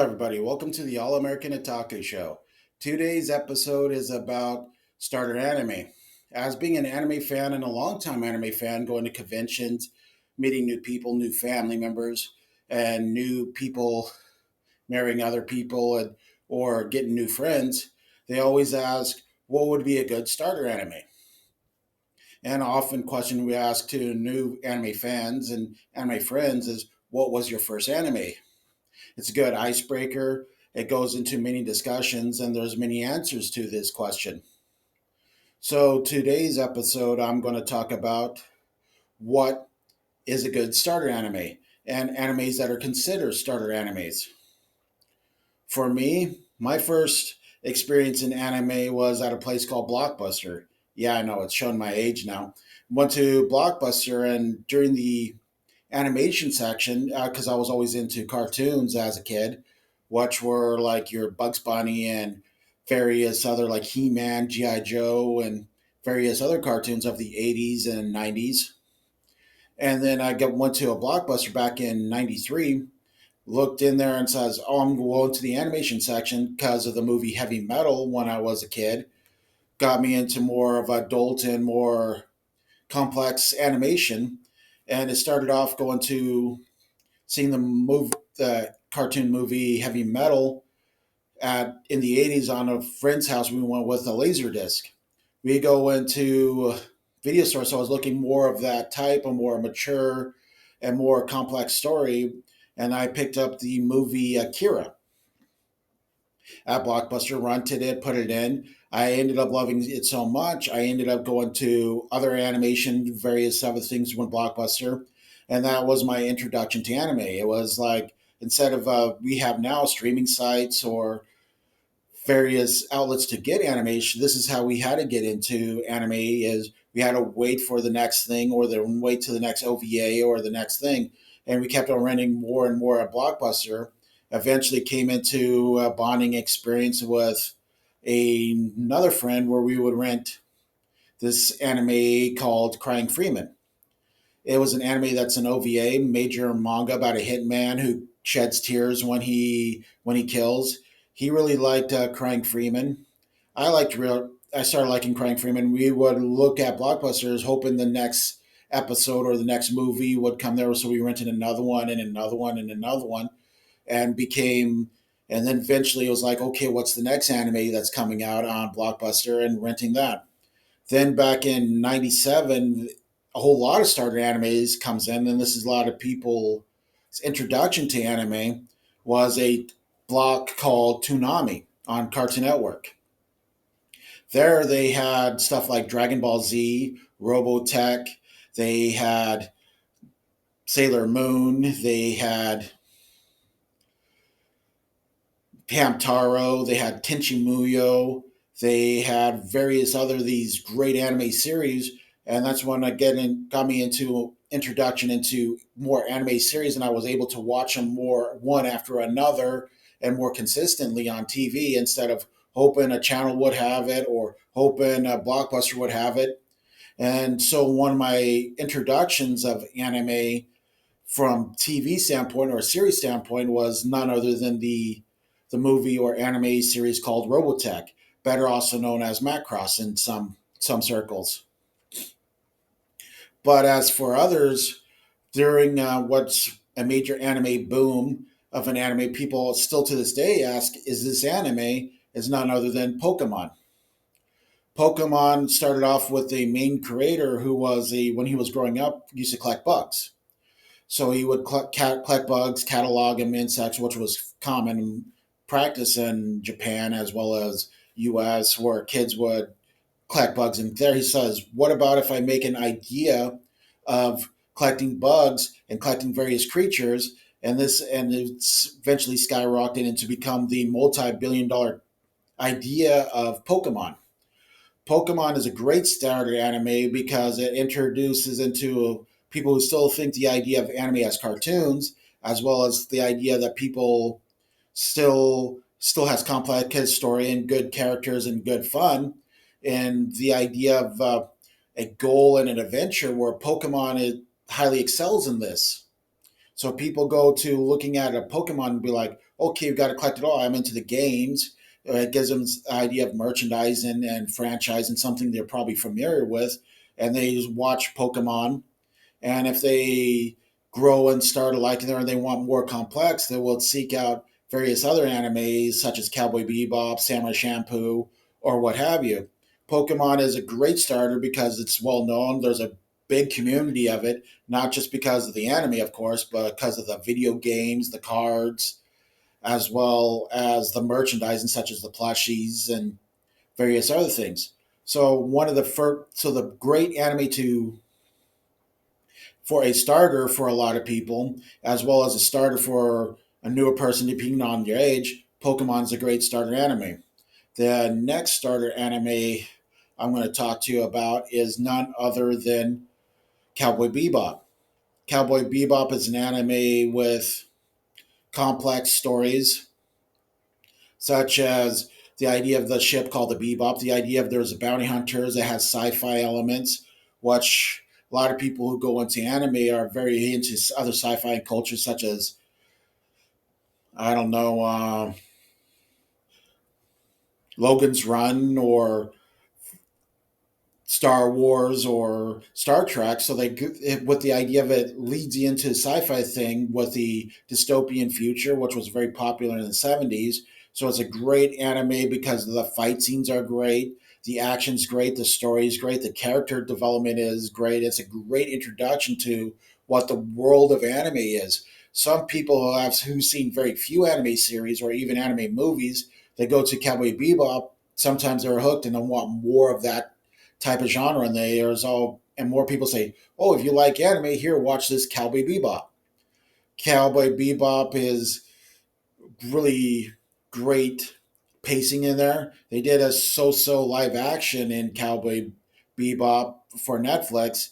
everybody. Welcome to the All American Otaku Show. Today's episode is about starter anime. As being an anime fan and a longtime anime fan, going to conventions, meeting new people, new family members, and new people marrying other people, or getting new friends, they always ask, what would be a good starter anime? And often question we ask to new anime fans and anime friends is, what was your first anime? It's a good icebreaker. It goes into many discussions, and there's many answers to this question. So today's episode, I'm going to talk about what is a good starter anime and animes that are considered starter animes. For me, my first experience in anime was at a place called Blockbuster. Yeah, I know it's showing my age now. Went to Blockbuster, and during the animation section, because I was always into cartoons as a kid, which were like your Bugs Bunny and various other like He-Man, G.I. Joe, and various other cartoons of the 80s and 90s. And then went to a Blockbuster back in 93, looked in there and says, oh, I'm going to the animation section because of the movie Heavy Metal when I was a kid. Got me into more of adult and more complex animation. And it started off going to seeing the cartoon movie Heavy Metal at in the 80s on a friend's house. We went with a laser disc. We go into video store, so I was looking more of that type, a more mature and more complex story, and I picked up the movie Akira at Blockbuster, rented it, put it in. I ended up loving it so much. I ended up going to other animation, various other things with Blockbuster, and that was my introduction to anime. It was like instead of we have now streaming sites or various outlets to get animation, this is how we had to get into anime. Is we had to wait for the next thing, or then wait to the next OVA or the next thing, and we kept on renting more and more at Blockbuster. Eventually came into a bonding experience with another friend where we would rent this anime called Crying Freeman. It was an anime that's an OVA, major manga about a hitman who sheds tears when he kills. He really liked Crying Freeman. I started liking Crying Freeman. We would look at Blockbusters, hoping the next episode or the next movie would come there. So we rented another one and another one and another one, and became. And then eventually it was like, okay, what's the next anime that's coming out on Blockbuster, and renting that. Then back in '97, a whole lot of starter animes comes in, and this is a lot of people's introduction to anime was a block called Toonami on Cartoon Network. There they had stuff like Dragon Ball Z, Robotech, they had Sailor Moon, they had Hamtaro, they had Tenchi Muyo, they had various other these great anime series, and that's when got me into introduction into more anime series, and I was able to watch them more one after another and more consistently on TV instead of hoping a channel would have it or hoping a Blockbuster would have it. And so one of my introductions of anime from TV standpoint or series standpoint was none other than the movie or anime series called Robotech, better also known as Macross in some circles. But as for others, during what's a major anime boom of an anime, people still to this day ask, "Is this anime?" Is none other than Pokemon. Pokemon started off with a main creator who was a when he was growing up used to collect bugs. So he would collect bugs, catalog them, insects, which was common practice in Japan as well as U.S., where kids would collect bugs. And there he says, "What about if I make an idea of collecting bugs and collecting various creatures?" And it's eventually skyrocketed into become the multi-billion-dollar idea of Pokemon. Pokemon is a great starter anime because it introduces into people who still think the idea of anime as cartoons, as well as the idea that people still has complex story and good characters and good fun, and the idea of a goal and an adventure where Pokemon highly excels in this. So people go to looking at a Pokemon and be like, okay, we've got to collect it all. I'm into the games. It gives them this idea of merchandising and franchise and something they're probably familiar with. And they just watch Pokemon. And if they grow and start liking it or they want more complex, they will seek out various other animes such as Cowboy Bebop, Samurai Shampoo, or what have you. Pokemon is a great starter because it's well known. There's a big community of it, not just because of the anime, of course, but because of the video games, the cards, as well as the merchandising, such as the plushies and various other things. So one of the first, so the great anime to for a starter for a lot of people, as well as a starter for a newer person, depending on your age. Pokemon's a great starter anime. The next starter anime I'm going to talk to you about is none other than Cowboy Bebop. Cowboy Bebop is an anime with complex stories, such as the idea of the ship called the Bebop, the idea of there's a bounty hunters that has sci-fi elements, which a lot of people who go into anime are very into other sci-fi cultures, such as I don't know, Logan's Run or Star Wars or Star Trek. So they, with the idea of it, leads you into a sci-fi thing with the dystopian future, which was very popular in the '70s. So it's a great anime because the fight scenes are great, the action's great, the story's great, the character development is great. It's a great introduction to what the world of anime is. Some people who've seen very few anime series or even anime movies, they go to Cowboy Bebop. Sometimes they're hooked and they want more of that type of genre, and there's all and more people say, "Oh, if you like anime, here, watch this Cowboy Bebop." Cowboy Bebop is really great pacing in there. They did a so-so live action in Cowboy Bebop for Netflix,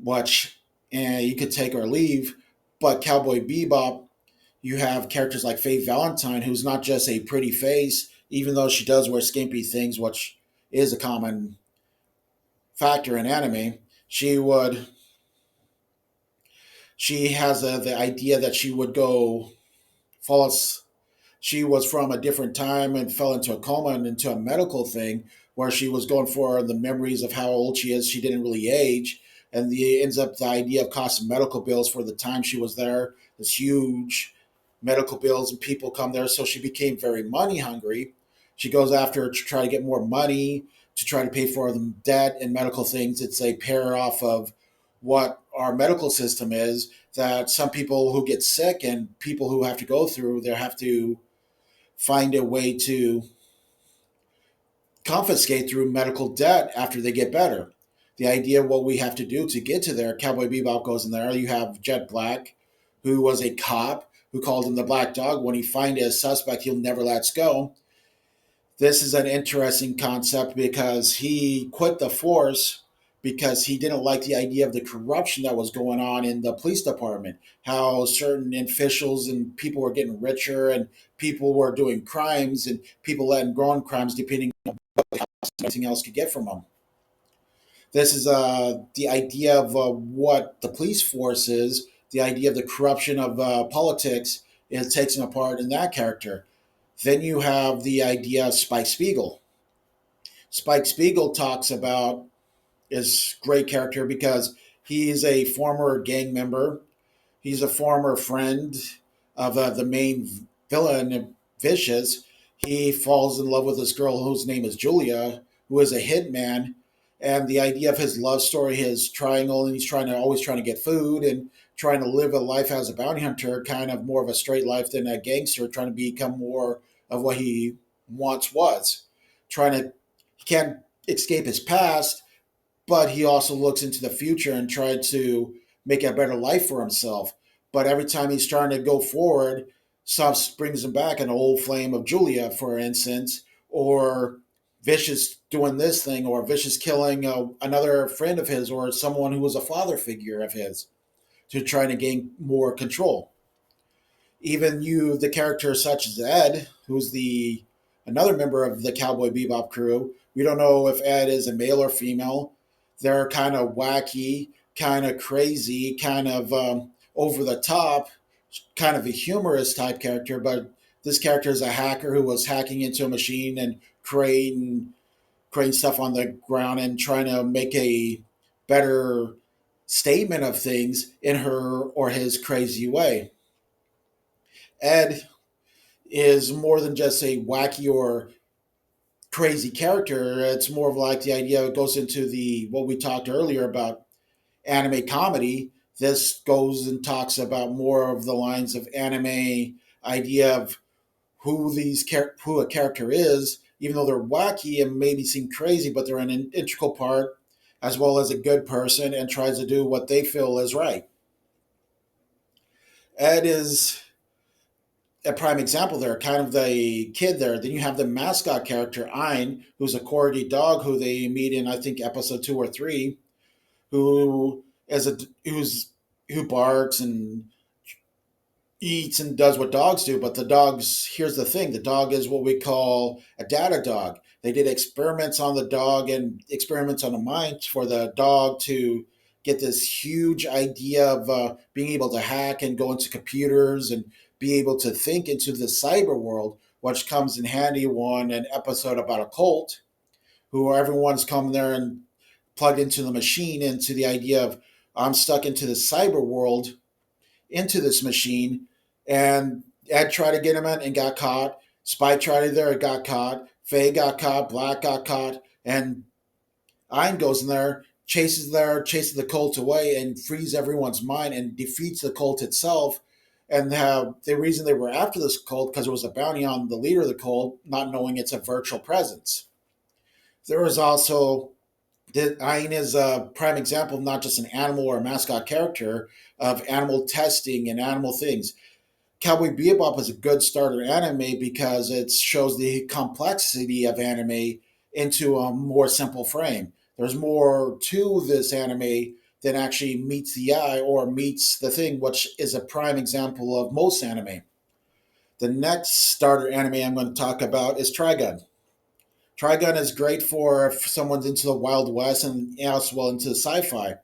which you could take or leave. But Cowboy Bebop, you have characters like Faye Valentine, who's not just a pretty face, even though she does wear skimpy things, which is a common factor in anime. She would she has the idea that she would go false. She was from a different time and fell into a coma and into a medical thing where she was going for the memories of how old she is. She didn't really age, and the ends up the idea of costing medical bills for the time she was there. This huge medical bills, and people come there, so she became very money hungry. She goes after to try to get more money to try to pay for the debt and medical things. It's a pair off of what our medical system is, that some people who get sick and people who have to go through, they have to find a way to confiscate through medical debt after they get better. The idea of what we have to do to get to there, Cowboy Bebop goes in there. You have Jet Black, who was a cop who called him the Black Dog. When he finds a suspect, he'll never let go. This is an interesting concept because he quit the force because he didn't like the idea of the corruption that was going on in the police department, how certain officials and people were getting richer and people were doing crimes and people letting go on crimes depending on what anything else could get from them. This is the idea of what the police force is, the idea of the corruption of politics. It takes him apart in that character. Then you have the idea of Spike Spiegel. Spike Spiegel talks about his great character because he's a former gang member. He's a former friend of the main villain, Vicious. He falls in love with this girl whose name is Julia, who is a hitman. And the idea of his love story, his triangle, and he's always trying to get food and trying to live a life as a bounty hunter, kind of more of a straight life than a gangster, trying to become more of what he once was. Trying to, he can't escape his past, but he also looks into the future and tried to make a better life for himself. But every time he's trying to go forward, stuff brings him back an old flame of Julia, for instance, or Vicious doing this thing, or Vicious killing another friend of his, or someone who was a father figure of his to try to gain more control. Even the character such as Ed, who's the another member of the Cowboy Bebop crew. We don't know if Ed is a male or female. They're kind of wacky, kind of crazy, kind of over the top, kind of a humorous type character, but this character is a hacker who was hacking into a machine and creating stuff on the ground and trying to make a better statement of things in her or his crazy way. Ed is more than just a wacky or crazy character. It's more of like the idea it goes into the what we talked earlier about anime comedy. This goes and talks about more of the lines of anime idea of who a character is, even though they're wacky and maybe seem crazy, but they're an integral part as well as a good person and tries to do what they feel is right. Ed is a prime example there, kind of the kid there. Then you have the mascot character, Ein, who's a corgi dog who they meet in, I think, episode 2 or 3, who is a who's who barks and eats and does what dogs do. But the dogs, here's the thing: the dog is what we call a data dog. They did experiments on the dog and experiments on the mind for the dog to get this huge idea of being able to hack and go into computers and be able to think into the cyber world, which comes in handy on an episode about a cult who everyone's come there and plugged into the machine, into the idea of I'm stuck into the cyber world, into this machine, and Ed tried to get him in and got caught. Spike tried it there and got caught. Faye got caught. Black got caught. And Ein goes in chases the cult away, and frees everyone's mind and defeats the cult itself. And the reason they were after this cult because it was a bounty on the leader of the cult, not knowing it's a virtual presence. There was also Ein is a prime example of not just an animal or a mascot character of animal testing and animal things. Cowboy Bebop is a good starter anime because it shows the complexity of anime into a more simple frame. There's more to this anime than actually meets the eye or meets the thing, which is a prime example of most anime. The next starter anime I'm going to talk about is Trigun. Trigun is great for if someone's into the Wild West and as well into sci-fi.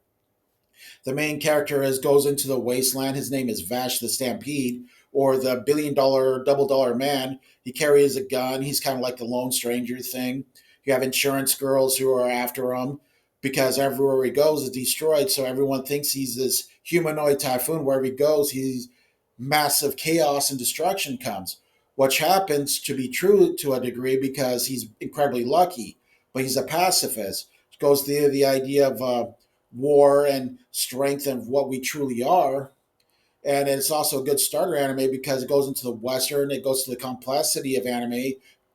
The main character goes into the wasteland. His name is Vash the Stampede, or the $1 billion double dollar man. He carries a gun. He's kind of like the Lone Stranger thing. You have insurance girls who are after him because everywhere he goes is destroyed. So everyone thinks he's this humanoid typhoon. Wherever he goes, he's massive chaos and destruction comes, which happens to be true to a degree because he's incredibly lucky. But he's a pacifist. It goes to the idea of war and strength and what we truly are. And it's also a good starter anime because it goes into the Western, it goes to the complexity of anime,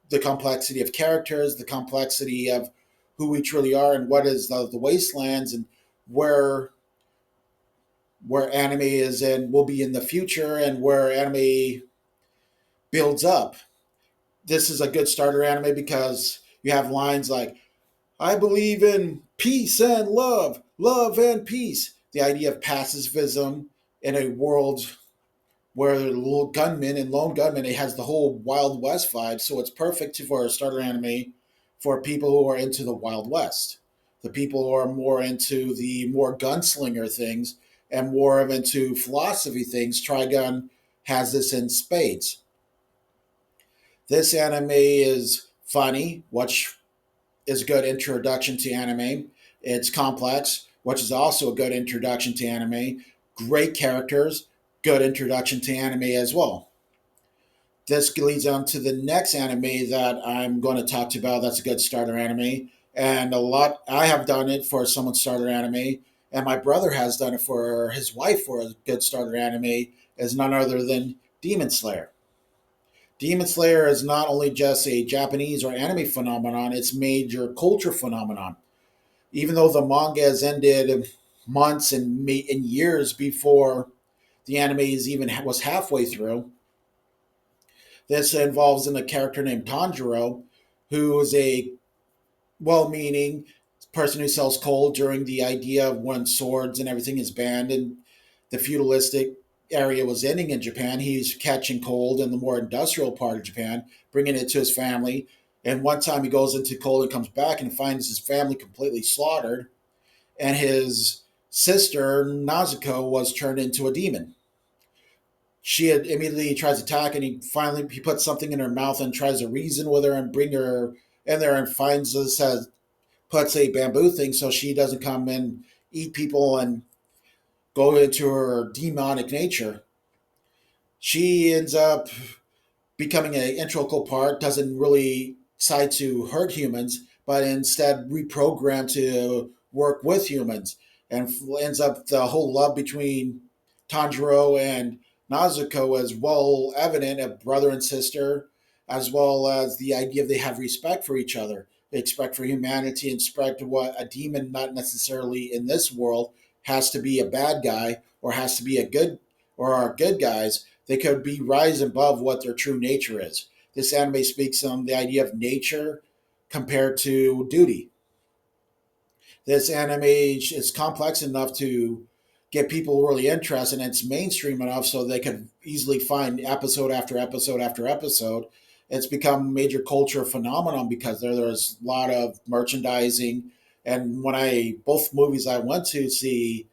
the complexity of characters, the complexity of who we truly are and what is the wastelands and where where anime is and will be in the future and where anime builds up. This is a good starter anime because you have lines like I believe in peace and love, love and peace. The idea of pacifism in a world where little gunmen and lone gunmen, it has the whole Wild West vibe. So it's perfect for a starter anime for people who are into the Wild West. The people who are more into the more gunslinger things and more of into philosophy things. Trigun has this in spades. This anime is funny, which is a good introduction to anime. It's complex, which is also a good introduction to anime. Great characters, good introduction to anime as well. This leads on to the next anime that I'm going to talk to you about. That's a good starter anime. And a lot, I have done it for someone's starter anime, and my brother has done it for his wife for a good starter anime, is none other than Demon Slayer. Demon Slayer is not only just a Japanese or anime phenomenon, it's major culture phenomenon. Even though the manga has ended months and years before the anime is even was halfway through, this involves in a character named Tanjiro, who is a well-meaning person who sells coal during the idea of when swords and everything is banned and the feudalistic area was ending in Japan. He's catching cold in the more industrial part of Japan, bringing it to his family. And one time he goes into cold and comes back and finds his family completely slaughtered, and his sister Nazuko was turned into a demon. she had immediately tries to attack, and he puts something in her mouth and tries to reason with her and bring her in there, and finds this puts a bamboo thing so she doesn't come and eat people and go into her demonic nature. She ends up becoming an integral part, doesn't really decide to hurt humans, but instead reprogram to work with humans, and ends up the whole love between Tanjiro and Nazuko is well evident of brother and sister, as well as the idea they have respect for each other. They respect for humanity and respect what a demon, not necessarily in this world, has to be a bad guy or has to be a good or are good guys. They could be rise above what their true nature is. This anime speaks on the idea of nature compared to duty. This anime is complex enough to get people really interested, and it's mainstream enough so they could easily find episode after episode after episode. It's become a major culture phenomenon because there's a lot of merchandising. And when I both movies I went to see,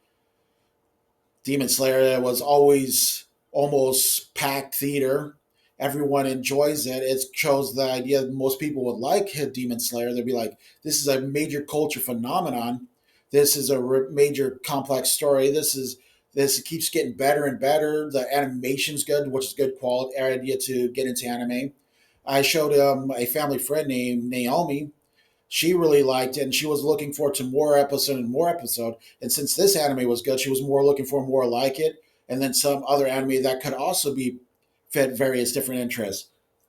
Demon Slayer was always almost packed theater. Everyone enjoys it. It shows the idea that most people would like Demon Slayer. They'd be like, "This is a major culture phenomenon. This is a major complex story. This keeps getting better and better. The animation's good, which is good quality idea to get into anime." I showed a family friend named Naomi. She really liked it, and she was looking forward to more episode and more episode. And since this anime was good, she was more looking for more like it, and then some other anime that could also be fit various different interests.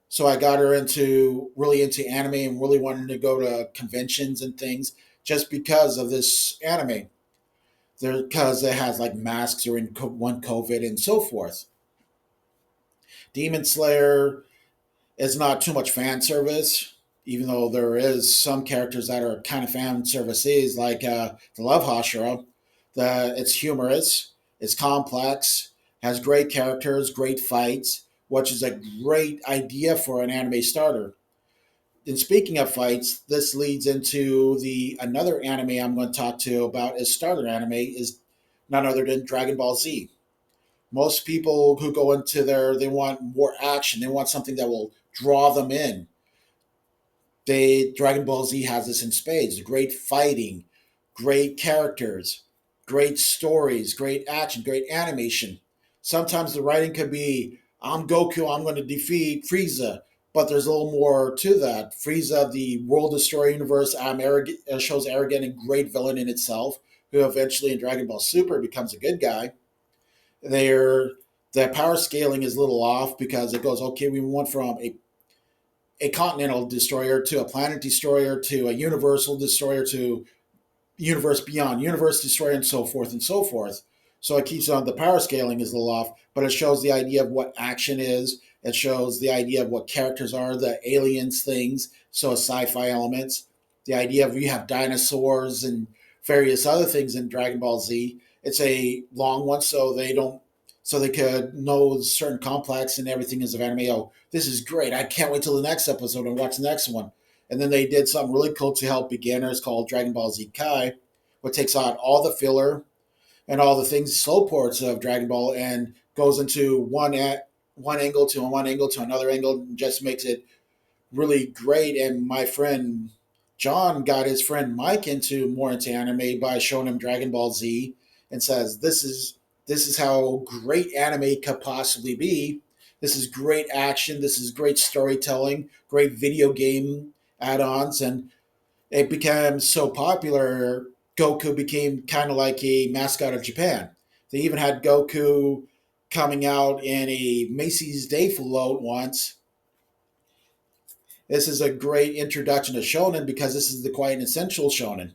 So I got her into really into anime and really wanted to go to conventions and things just because of this anime. There, because it has like masks during one COVID and so forth. Demon Slayer is not too much fan service, even though there is some characters that are kind of fan services, like the Love Hashira. It's humorous, it's complex, has great characters, great fights, which is a great idea for an anime starter. And speaking of fights, this leads into the another anime I'm going to talk to about as starter anime is none other than Dragon Ball Z. Most people who go into there, they want more action. They want something that will draw them in. Dragon Ball Z has this in spades. Great fighting, great characters, great stories, great action, great animation. Sometimes the writing could be, "I'm Goku, I'm going to defeat Frieza," but there's a little more to that. Frieza, the world destroyer universe, shows arrogant and great villain in itself, who eventually in Dragon Ball Super becomes a good guy. They're the power scaling is a little off because it goes, okay, we went from a continental destroyer to a planet destroyer to a universal destroyer to universe beyond universe destroyer and so forth and so forth. So it keeps on the power scaling is a little off, but it shows the idea of what action is. It shows the idea of what characters are, the aliens things, so sci-fi elements. The idea of you have dinosaurs and various other things in Dragon Ball Z. It's a long one, so they could know certain complex and everything is of anime. Oh, this is great! I can't wait till the next episode and watch the next one. And then they did something really cool to help beginners called Dragon Ball Z Kai, which takes out all the filler and all the things slow ports of Dragon Ball and goes into one angle to one angle to another angle and just makes it really great. And my friend John got his friend Mike into more into anime by showing him Dragon Ball Z and says this is how great anime could possibly be. This is great action. This is great storytelling, great video game add-ons, and it became so popular. Goku became kind of like a mascot of Japan. They even had Goku coming out in a Macy's Day float once. This is a great introduction to shonen because this is the quiet and essential shonen.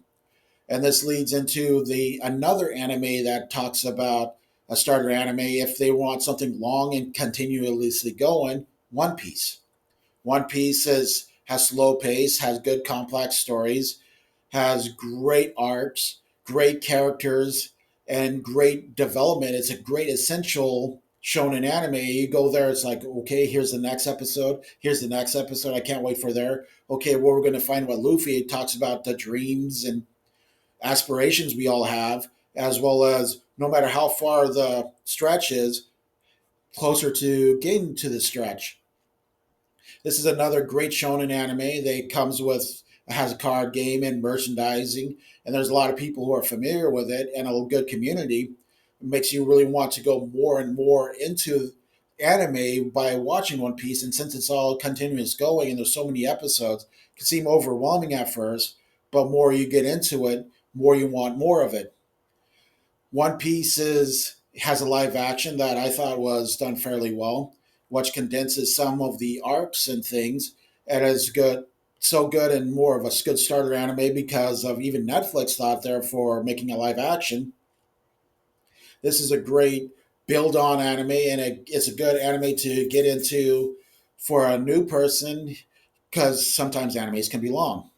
And this leads into the another anime that talks about a starter anime if they want something long and continuously going. One Piece. One Piece has slow pace, has good complex stories, has great arcs, great characters, and great development. It's a great essential shonen anime. You go there, it's like, okay, here's the next episode. Here's the next episode. I can't wait for there. Okay, well, we're going to find what Luffy talks about the dreams and aspirations we all have, as well as no matter how far the stretch is, closer to getting to the stretch. This is another great shonen anime that comes with has a card game and merchandising, and there's a lot of people who are familiar with it and a good community. It makes you really want to go more and more into anime by watching One Piece, and since it's all continuous going and there's so many episodes, it can seem overwhelming at first, but more you get into it, more you want more of it. One Piece has a live action that I thought was done fairly well, which condenses some of the arcs and things, and is good, so good and more of a good starter anime because of even Netflix thought there for making a live action. This is a great build on anime, and it's a good anime to get into for a new person because sometimes animes can be long.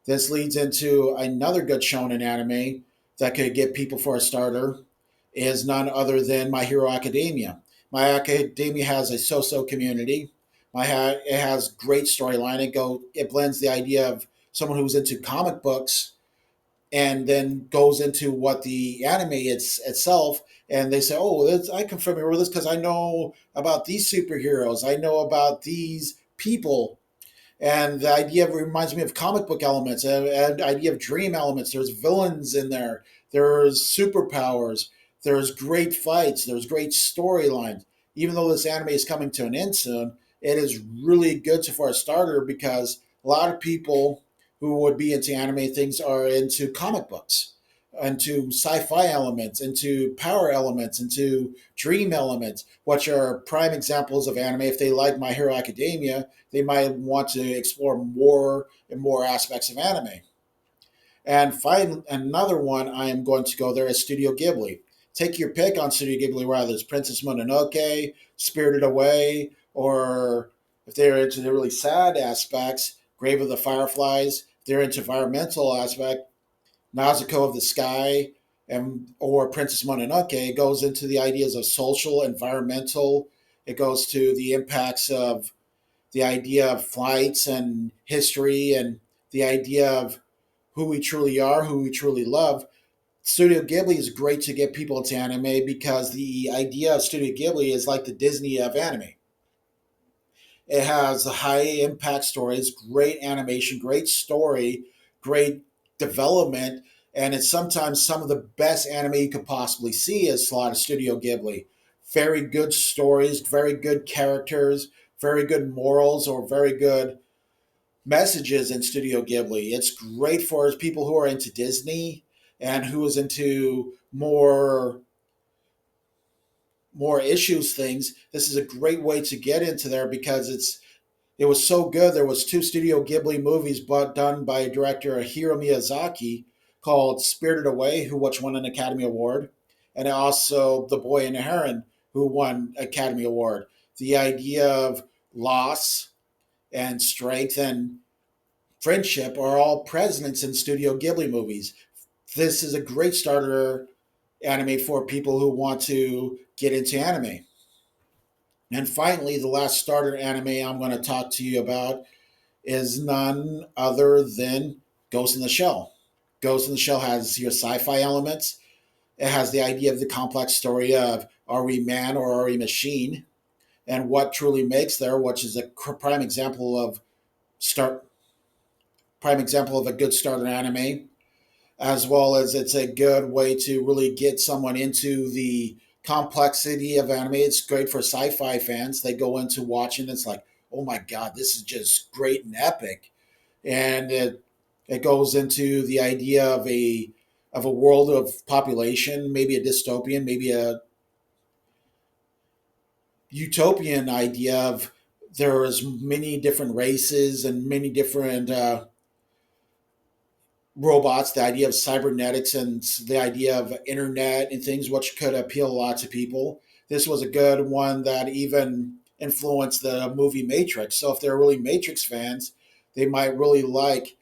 This leads into another good shonen anime that could get people for a starter is none other than My Hero Academia. My Academia has a so-so community. It has great storyline. It blends the idea of someone who's into comic books and then goes into what the anime itself. And they say, "Oh, I can familiar with this because I know about these superheroes. I know about these people." And the idea reminds me of comic book elements and idea of dream elements. There's villains in there. There's superpowers. There's great fights. There's great storylines. Even though this anime is coming to an end soon, it is really good for a starter because a lot of people who would be into anime things are into comic books, into sci-fi elements, into power elements, into dream elements, which are prime examples of anime. If they like My Hero Academia, they might want to explore more and more aspects of anime. And find another one I am going to go there is Studio Ghibli. Take your pick on Studio Ghibli, whether it's Princess Mononoke, Spirited Away, or if they're into the really sad aspects, Grave of the Fireflies. If they're into environmental aspect, Nazuko of the Sky, and or Princess Mononoke. It goes into the ideas of social, environmental. It goes to the impacts of the idea of flights and history and the idea of who we truly are, who we truly love. Studio Ghibli is great to get people into anime because the idea of Studio Ghibli is like the Disney of anime. It has high impact stories, great animation, great story, great development, and it's sometimes some of the best anime you could possibly see is a lot of Studio Ghibli. Very good stories, very good characters, very good morals, or very good messages in Studio Ghibli. It's great for people who are into Disney and who is into more issues things. This is a great way to get into there because it was so good. There was two Studio Ghibli movies but done by director Hiro Miyazaki called Spirited Away, which won an Academy Award, and also The Boy and the Heron, who won Academy Award. The idea of loss and strength and friendship are all present in Studio Ghibli movies. This is a great starter anime for people who want to get into anime. And finally, the last starter anime I'm going to talk to you about is none other than Ghost in the Shell. Ghost in the Shell has your sci-fi elements. It has the idea of the complex story of are we man or are we machine, and what truly makes there, which is a start prime example of a good starter anime, as well as it's a good way to really get someone into the complexity of anime. It's great for sci-fi fans. They go into watching. It's like, oh my god, this is just great and epic, and it goes into the idea of a world of population, maybe a dystopian, maybe a utopian idea of there's many different races and many different robots, the idea of cybernetics and the idea of internet and things which could appeal a lot to people. This was a good one that even influenced the movie Matrix. So if they're really Matrix fans, they might really like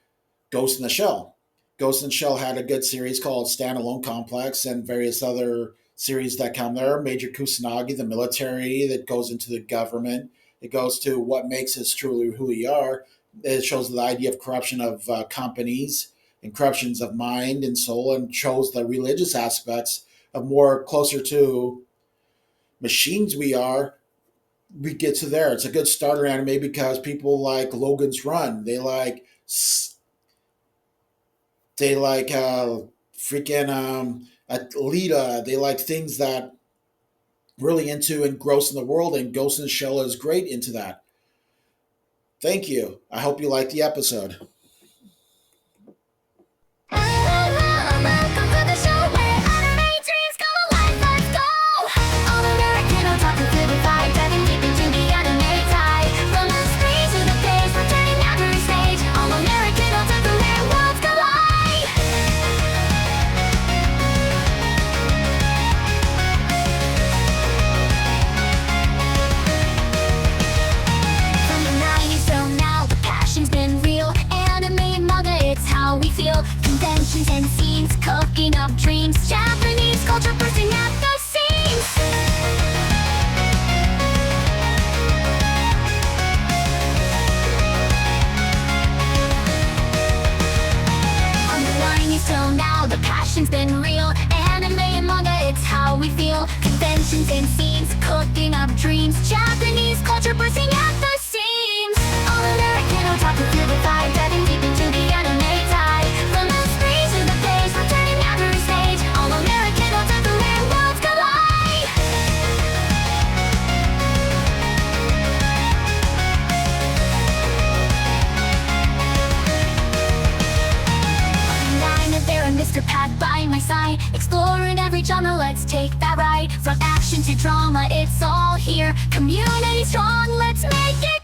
Ghost in the Shell. Ghost in the Shell had a good series called Standalone Complex and various other series that come there. Major Kusanagi, the military that goes into the government. It goes to what makes us truly who we are. It shows the idea of corruption of companies and corruptions of mind and soul, and shows the religious aspects of more closer to machines we are, we get to there. It's a good starter anime because people like Logan's Run. They like freaking Alita. They like things that really into engross in the world, and Ghost in the Shell is great into that. Thank you. I hope you liked the episode. Welcome to the show where anime dreams come alive. Let's go! All American Otaku vivified, diving deep into the anime tide. From the screen to the page, we're turning every stage. All American Otaku, where worlds collide. From the 90s till now, the passion's been real. Anime and manga, it's how we feel. Conventions and scenes, cooking up dreams. Japanese culture bursting at the seams. From the 90s till now, the passion's been real. Anime and manga, it's how we feel. Conventions and scenes, cooking up dreams. Japanese culture bursting at the seams. All American Otaku vivified, diving deep into the anime tide. From the screen to the page, we're turning every stage. All American Otaku, where worlds collide. I'm a there, Mr. Pat by my side. Exploring every genre, let's take that ride. From action to drama, it's all here. Community strong, let's make it